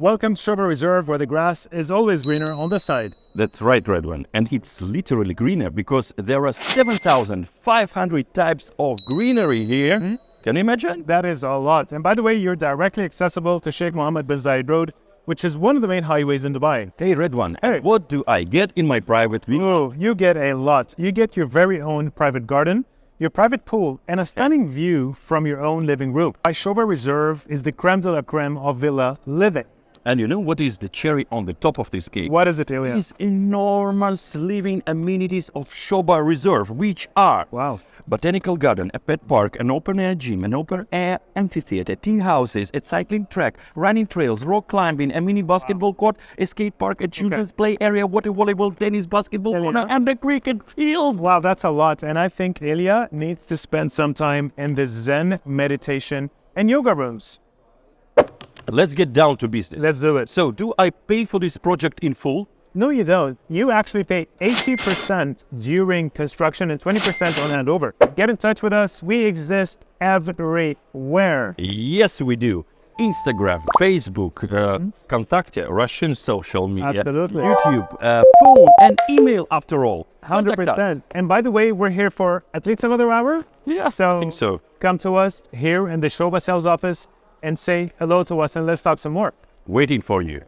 Welcome to Shoba Reserve, where the grass is always greener on the side. That's right, Redwan. And it's literally greener because there are 7,500 types of greenery here. Can you imagine? That is a lot. And by the way, you're directly accessible to Sheikh Mohammed bin Zayed Road, which is one of the main highways in Dubai. Hey, Redwan, Hey. what do I get in my private view? Oh, you get a lot. You get your very own private garden, your private pool, and a stunning view from your own living room. Shoba Reserve is the creme de la creme of villa living. And you know what is the cherry on the top of this cake? What is it, Ilya? These enormous living amenities of Shoba Reserve, which are Wow. botanical garden, a pet park, an open-air gym, an open-air amphitheater, tea houses, a cycling track, running trails, rock climbing, a mini basketball court, a skate park, a children's play area, water volleyball, tennis, basketball corner, and a cricket field. Wow, that's a lot. And I think Ilya needs to spend some time in the Zen meditation and yoga rooms. Let's get down to business. Let's do it. So, do I pay for this project in full? No, you don't. You actually pay 80% during construction and 20% on handover. Get in touch with us. We exist everywhere. Yes, we do. Instagram, Facebook, Kontakte, Russian social media, Absolutely. YouTube, phone, and email after all. Contact us. 100%. And by the way, we're here for at least another hour. Yeah, So, I think so. come to us here in the Shoba sales office and say hello to us and let's talk some more. Waiting for you.